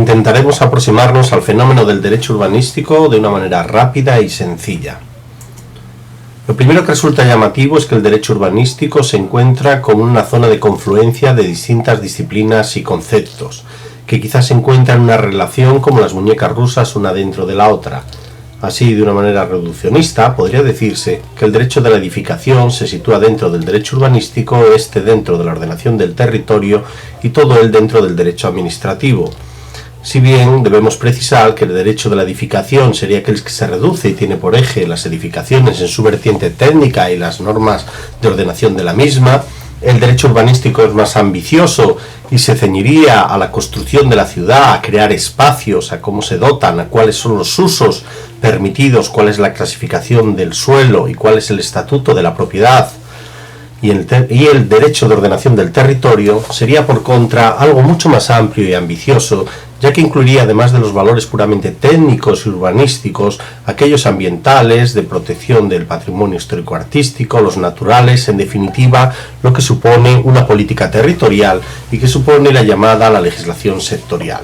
intentaremos aproximarnos al fenómeno del derecho urbanístico de una manera rápida y sencilla. Lo primero que resulta llamativo es que el derecho urbanístico se encuentra como una zona de confluencia de distintas disciplinas y conceptos, que quizás se encuentran en una relación como las muñecas rusas una dentro de la otra. Así, de una manera reduccionista, podría decirse que el derecho de la edificación se sitúa dentro del derecho urbanístico, este dentro de la ordenación del territorio y todo él dentro del derecho administrativo. Si bien debemos precisar que el derecho de la edificación sería aquel que se reduce y tiene por eje las edificaciones en su vertiente técnica y las normas de ordenación de la misma, el derecho urbanístico es más ambicioso y se ceñiría a la construcción de la ciudad, a crear espacios, a cómo se dotan, a cuáles son los usos permitidos, cuál es la clasificación del suelo y cuál es el estatuto de la propiedad. Y el derecho de ordenación del territorio sería por contra algo mucho más amplio y ambicioso, ya que incluiría, además de los valores puramente técnicos y urbanísticos, aquellos ambientales, de protección del patrimonio histórico-artístico, los naturales, en definitiva, lo que supone una política territorial y que supone la llamada a la legislación sectorial.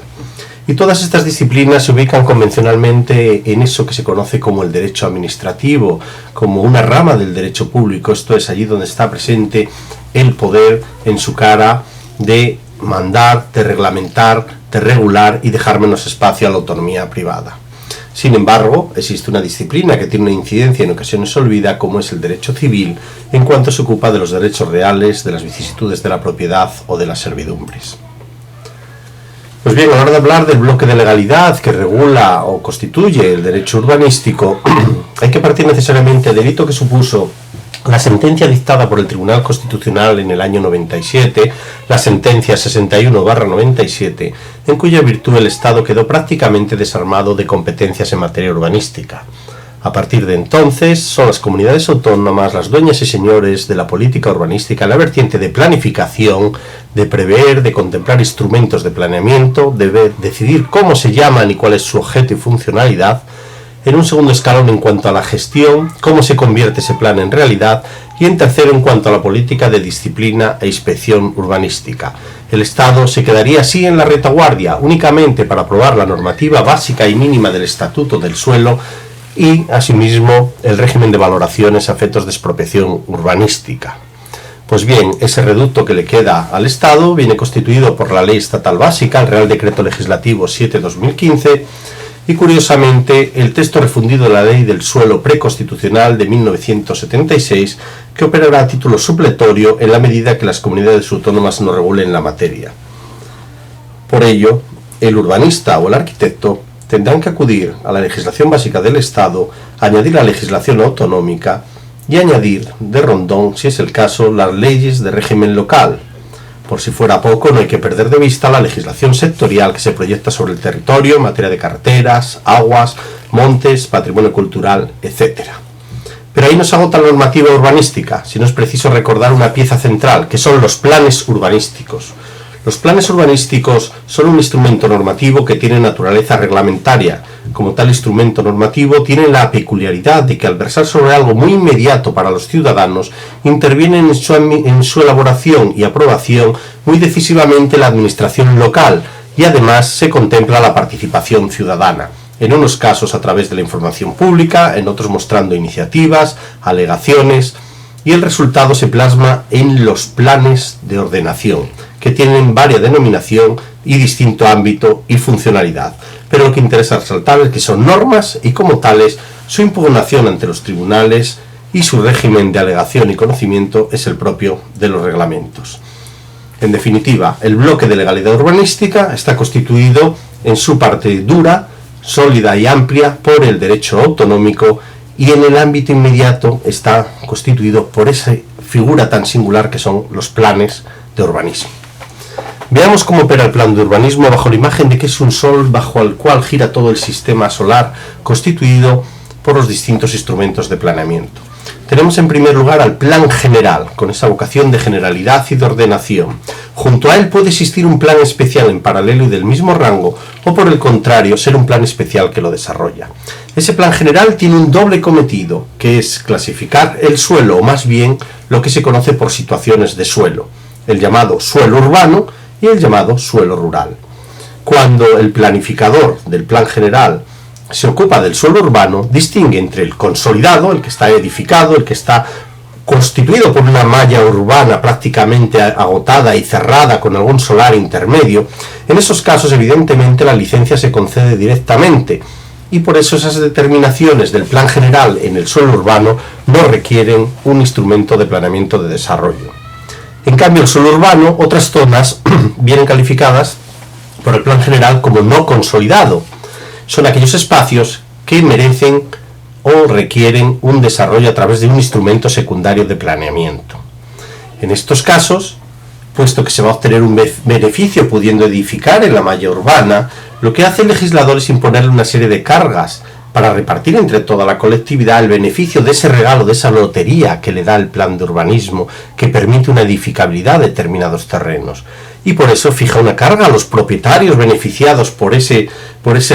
Y todas estas disciplinas se ubican convencionalmente en eso que se conoce como el derecho administrativo, como una rama del derecho público, esto es allí donde está presente el poder en su cara de mandar, de reglamentar, de regular y dejar menos espacio a la autonomía privada. Sin embargo, existe una disciplina que tiene una incidencia en ocasiones olvidada, como es el derecho civil, en cuanto se ocupa de los derechos reales, de las vicisitudes de la propiedad o de las servidumbres. Pues bien, a la hora de hablar del bloque de legalidad que regula o constituye el derecho urbanístico, hay que partir necesariamente del hito que supuso la sentencia dictada por el Tribunal Constitucional en el año 97, la sentencia 61/97, en cuya virtud el Estado quedó prácticamente desarmado de competencias en materia urbanística. A partir de entonces, son las comunidades autónomas las dueñas y señores de la política urbanística en la vertiente de planificación, de prever, de contemplar instrumentos de planeamiento, de decidir cómo se llaman y cuál es su objeto y funcionalidad, en un segundo escalón en cuanto a la gestión, cómo se convierte ese plan en realidad, y en tercero en cuanto a la política de disciplina e inspección urbanística. El Estado se quedaría así en la retaguardia, únicamente para aprobar la normativa básica y mínima del Estatuto del Suelo y, asimismo, el régimen de valoraciones a efectos de expropiación urbanística. Pues bien, ese reducto que le queda al Estado viene constituido por la Ley Estatal Básica, el Real Decreto Legislativo 7/2015, y curiosamente el texto refundido de la Ley del Suelo preconstitucional de 1976, que operará a título supletorio en la medida que las comunidades autónomas no regulen la materia. Por ello, el urbanista o el arquitecto tendrán que acudir a la legislación básica del Estado, añadir la legislación autonómica y añadir, de rondón, si es el caso, las leyes de régimen local. Por si fuera poco, no hay que perder de vista la legislación sectorial que se proyecta sobre el territorio en materia de carreteras, aguas, montes, patrimonio cultural, etc. Pero ahí no se agota la normativa urbanística, sino es preciso recordar una pieza central, que son los planes urbanísticos. Los planes urbanísticos son un instrumento normativo que tiene naturaleza reglamentaria. Como tal instrumento normativo, tiene la peculiaridad de que al versar sobre algo muy inmediato para los ciudadanos, interviene en su elaboración y aprobación muy decisivamente la administración local, y además se contempla la participación ciudadana, en unos casos a través de la información pública, en otros mostrando iniciativas, alegaciones, y el resultado se plasma en los planes de ordenación, que tienen varia denominación y distinto ámbito y funcionalidad. Pero lo que interesa resaltar es que son normas y, como tales, su impugnación ante los tribunales y su régimen de alegación y conocimiento es el propio de los reglamentos. En definitiva, el bloque de legalidad urbanística está constituido en su parte dura, sólida y amplia por el derecho autonómico, y en el ámbito inmediato está constituido por esa figura tan singular que son los planes de urbanismo. Veamos cómo opera el plan de urbanismo bajo la imagen de que es un sol bajo el cual gira todo el sistema solar, constituido por los distintos instrumentos de planeamiento. Tenemos en primer lugar al plan general, con esa vocación de generalidad y de ordenación. Junto a él puede existir un plan especial en paralelo y del mismo rango, o por el contrario, ser un plan especial que lo desarrolla. Ese plan general tiene un doble cometido, que es clasificar el suelo, o más bien lo que se conoce por situaciones de suelo, el llamado suelo urbano y el llamado suelo rural. Cuando el planificador del plan general se ocupa del suelo urbano, distingue entre el consolidado, el que está edificado, el que está constituido por una malla urbana prácticamente agotada y cerrada con algún solar intermedio. En esos casos, evidentemente, la licencia se concede directamente, y por eso esas determinaciones del plan general en el suelo urbano no requieren un instrumento de planeamiento de desarrollo. En cambio, el suelo urbano, otras zonas vienen calificadas por el plan general como no consolidado. Son aquellos espacios que merecen o requieren un desarrollo a través de un instrumento secundario de planeamiento. En estos casos, puesto que se va a obtener un beneficio pudiendo edificar en la malla urbana, lo que hace el legislador es imponerle una serie de cargas para repartir entre toda la colectividad el beneficio de ese regalo, de esa lotería que le da el plan de urbanismo, que permite una edificabilidad de determinados terrenos. Y por eso fija una carga a los propietarios beneficiados por ese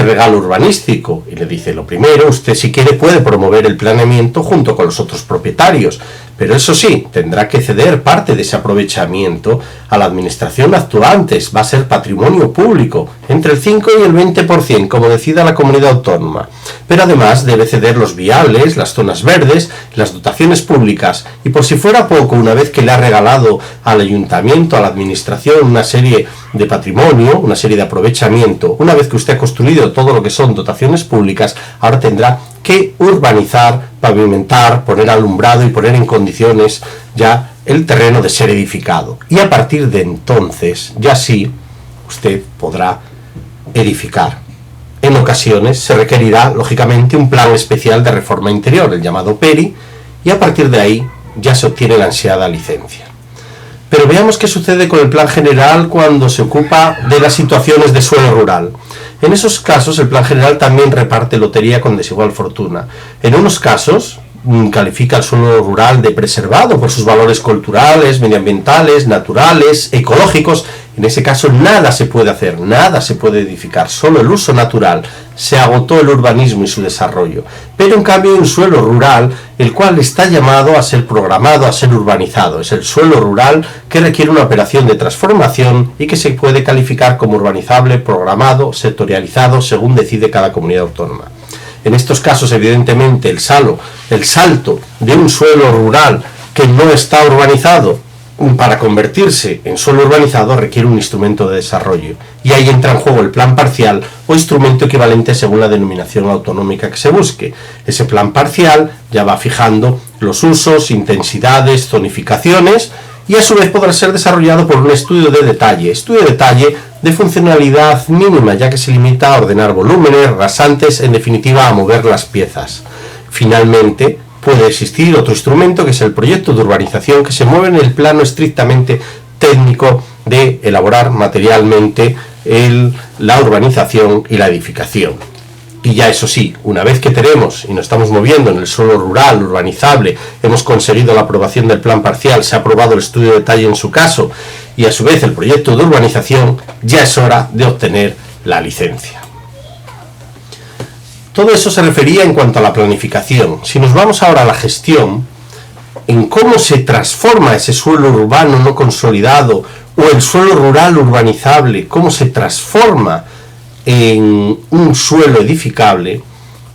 regalo urbanístico. Y le dice, lo primero, usted si quiere puede promover el planeamiento junto con los otros propietarios, pero eso sí, tendrá que ceder parte de ese aprovechamiento a la administración actuante. Va a ser patrimonio público, entre el 5 y el 20%, como decida la comunidad autónoma. Pero además debe ceder los viables, las zonas verdes, las dotaciones públicas, y por si fuera poco, una vez que le ha regalado al ayuntamiento, a la administración, una serie de patrimonio, una serie de aprovechamiento, una vez que usted ha construido todo lo que son dotaciones públicas, ahora tendrá que urbanizar, pavimentar, poner alumbrado y poner en condiciones ya el terreno de ser edificado. Y a partir de entonces, ya sí, usted podrá edificar. En ocasiones se requerirá, lógicamente, un plan especial de reforma interior, el llamado PERI, y a partir de ahí ya se obtiene la ansiada licencia. Pero veamos qué sucede con el plan general cuando se ocupa de las situaciones de suelo rural. En esos casos, el plan general también reparte lotería con desigual fortuna. En unos casos, califica el suelo rural de preservado por sus valores culturales, medioambientales, naturales, ecológicos. En ese caso nada se puede hacer, nada se puede edificar, solo el uso natural. Se agotó el urbanismo y su desarrollo. Pero en cambio hay un suelo rural, el cual está llamado a ser programado, a ser urbanizado. Es el suelo rural que requiere una operación de transformación y que se puede calificar como urbanizable, programado, sectorializado, según decide cada comunidad autónoma. En estos casos, evidentemente, el salto de un suelo rural que no está urbanizado para convertirse en suelo urbanizado requiere un instrumento de desarrollo, y ahí entra en juego el plan parcial o instrumento equivalente según la denominación autonómica que se busque. Ese plan parcial ya va fijando los usos, intensidades, zonificaciones, y a su vez podrá ser desarrollado por un estudio de detalle de funcionalidad mínima, ya que se limita a ordenar volúmenes, rasantes, en definitiva a mover las piezas. Finalmente, puede existir otro instrumento que es el proyecto de urbanización, que se mueve en el plano estrictamente técnico de elaborar materialmente la urbanización y la edificación. Y ya eso sí, una vez que tenemos y nos estamos moviendo en el suelo rural, urbanizable, hemos conseguido la aprobación del plan parcial, se ha aprobado el estudio de detalle en su caso, y a su vez el proyecto de urbanización, ya es hora de obtener la licencia. Todo eso se refería en cuanto a la planificación. Si nos vamos ahora a la gestión, en cómo se transforma ese suelo urbano no consolidado o el suelo rural urbanizable, cómo se transforma en un suelo edificable,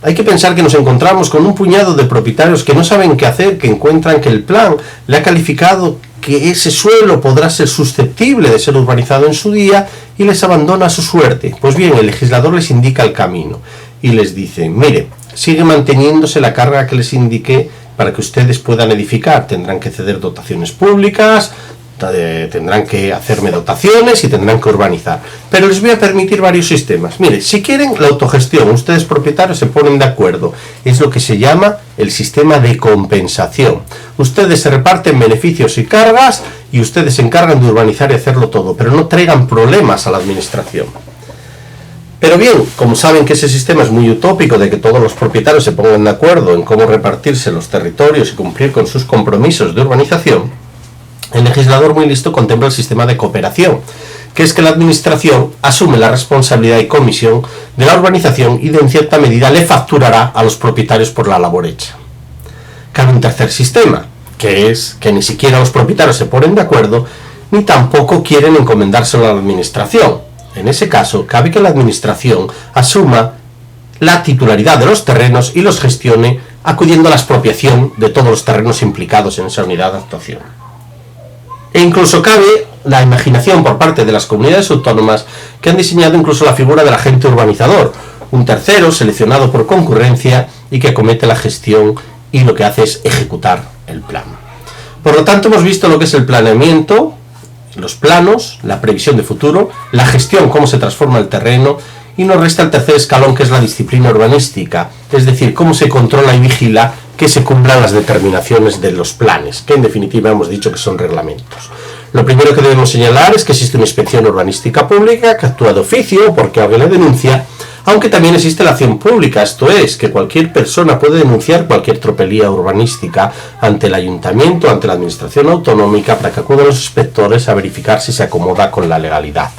hay que pensar que nos encontramos con un puñado de propietarios que no saben qué hacer, que encuentran que el plan le ha calificado que ese suelo podrá ser susceptible de ser urbanizado en su día y les abandona a su suerte. Pues bien, el legislador les indica el camino y les dice, mire, sigue manteniéndose la carga que les indiqué para que ustedes puedan edificar. Tendrán que ceder dotaciones públicas, tendrán que hacerme dotaciones y tendrán que urbanizar. Pero les voy a permitir varios sistemas. Mire, si quieren la autogestión, ustedes propietarios se ponen de acuerdo. Es lo que se llama el sistema de compensación. Ustedes se reparten beneficios y cargas y ustedes se encargan de urbanizar y hacerlo todo, pero no traigan problemas a la administración. Pero bien, como saben que ese sistema es muy utópico de que todos los propietarios se pongan de acuerdo en cómo repartirse los territorios y cumplir con sus compromisos de urbanización, el legislador muy listo contempla el sistema de cooperación, que es que la administración asume la responsabilidad y comisión de la urbanización y en cierta medida le facturará a los propietarios por la labor hecha. Cabe un tercer sistema, que es que ni siquiera los propietarios se ponen de acuerdo ni tampoco quieren encomendárselo a la administración. En ese caso, cabe que la Administración asuma la titularidad de los terrenos y los gestione acudiendo a la expropiación de todos los terrenos implicados en esa unidad de actuación. E incluso cabe la imaginación por parte de las comunidades autónomas que han diseñado incluso la figura del agente urbanizador, un tercero seleccionado por concurrencia y que acomete la gestión y lo que hace es ejecutar el plan. Por lo tanto, hemos visto lo que es el planeamiento, los planos, la previsión de futuro, la gestión, cómo se transforma el terreno, y nos resta el tercer escalón, que es la disciplina urbanística, es decir, cómo se controla y vigila que se cumplan las determinaciones de los planes, que en definitiva hemos dicho que son reglamentos. Lo primero que debemos señalar es que existe una inspección urbanística pública que actúa de oficio porque alguien le denuncia, aunque también existe la acción pública, esto es, que cualquier persona puede denunciar cualquier tropelía urbanística ante el ayuntamiento, ante la administración autonómica, para que acudan los inspectores a verificar si se acomoda con la legalidad.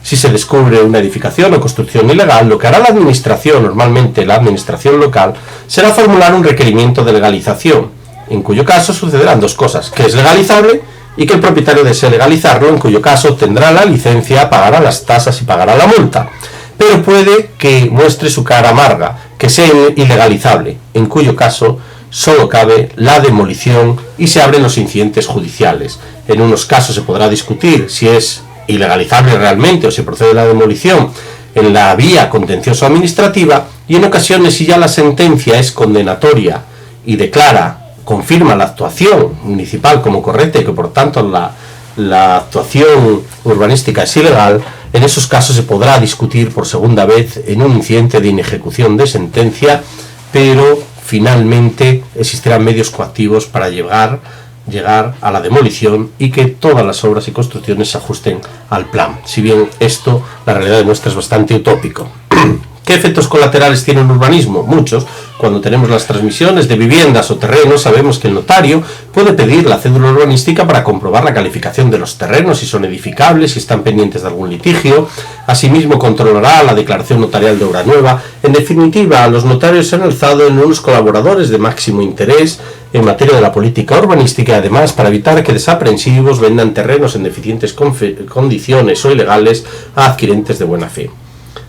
Si se descubre una edificación o construcción ilegal, lo que hará la administración, normalmente la administración local, será formular un requerimiento de legalización, en cuyo caso sucederán dos cosas: que es legalizable y que el propietario desee legalizarlo, en cuyo caso tendrá la licencia, pagará las tasas y pagará la multa. Pero puede que muestre su cara amarga, que sea ilegalizable, en cuyo caso solo cabe la demolición y se abren los incidentes judiciales. En unos casos se podrá discutir si es ilegalizable realmente o se procede a la demolición en la vía contencioso-administrativa, y en ocasiones, si ya la sentencia es condenatoria y confirma la actuación municipal como correcta y que por tanto la actuación urbanística es ilegal, en esos casos se podrá discutir por segunda vez en un incidente de inejecución de sentencia, pero finalmente existirán medios coactivos para llegar a la demolición y que todas las obras y construcciones se ajusten al plan. Si bien esto, la realidad de nuestra, es bastante utópico. ¿Qué efectos colaterales tiene el urbanismo? Muchos. Cuando tenemos las transmisiones de viviendas o terrenos, sabemos que el notario puede pedir la cédula urbanística para comprobar la calificación de los terrenos, si son edificables, si están pendientes de algún litigio. Asimismo, controlará la declaración notarial de obra nueva. En definitiva, los notarios se han alzado en unos colaboradores de máximo interés en materia de la política urbanística, y además para evitar que desaprensivos vendan terrenos en deficientes condiciones o ilegales a adquirentes de buena fe.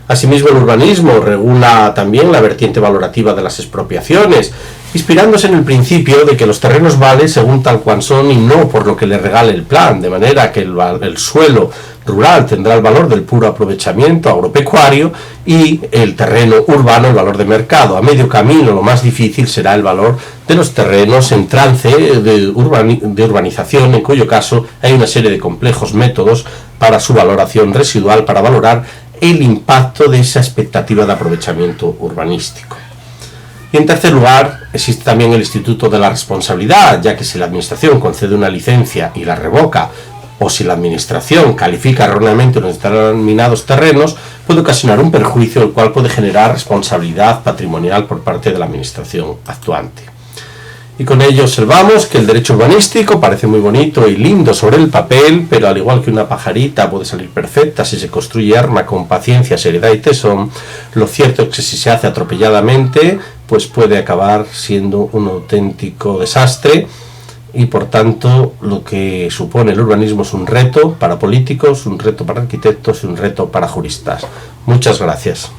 Asimismo, el urbanismo regula también la vertiente valorativa de las expropiaciones, inspirándose en el principio de que los terrenos valen según tal cual son y no por lo que le regale el plan, de manera que el suelo rural tendrá el valor del puro aprovechamiento agropecuario y el terreno urbano el valor de mercado. A medio camino, lo más difícil será el valor de los terrenos en trance de urbanización, en cuyo caso hay una serie de complejos métodos para su valoración residual, para valorar el impacto de esa expectativa de aprovechamiento urbanístico. Y en tercer lugar, existe también el instituto de la responsabilidad, ya que si la administración concede una licencia y la revoca, o si la administración califica erróneamente unos determinados terrenos, puede ocasionar un perjuicio, el cual puede generar responsabilidad patrimonial por parte de la administración actuante. Y con ello observamos que el derecho urbanístico parece muy bonito y lindo sobre el papel, pero al igual que una pajarita puede salir perfecta si se construye arma con paciencia, seriedad y tesón, lo cierto es que si se hace atropelladamente, pues puede acabar siendo un auténtico desastre, y por tanto lo que supone el urbanismo es un reto para políticos, un reto para arquitectos y un reto para juristas. Muchas gracias.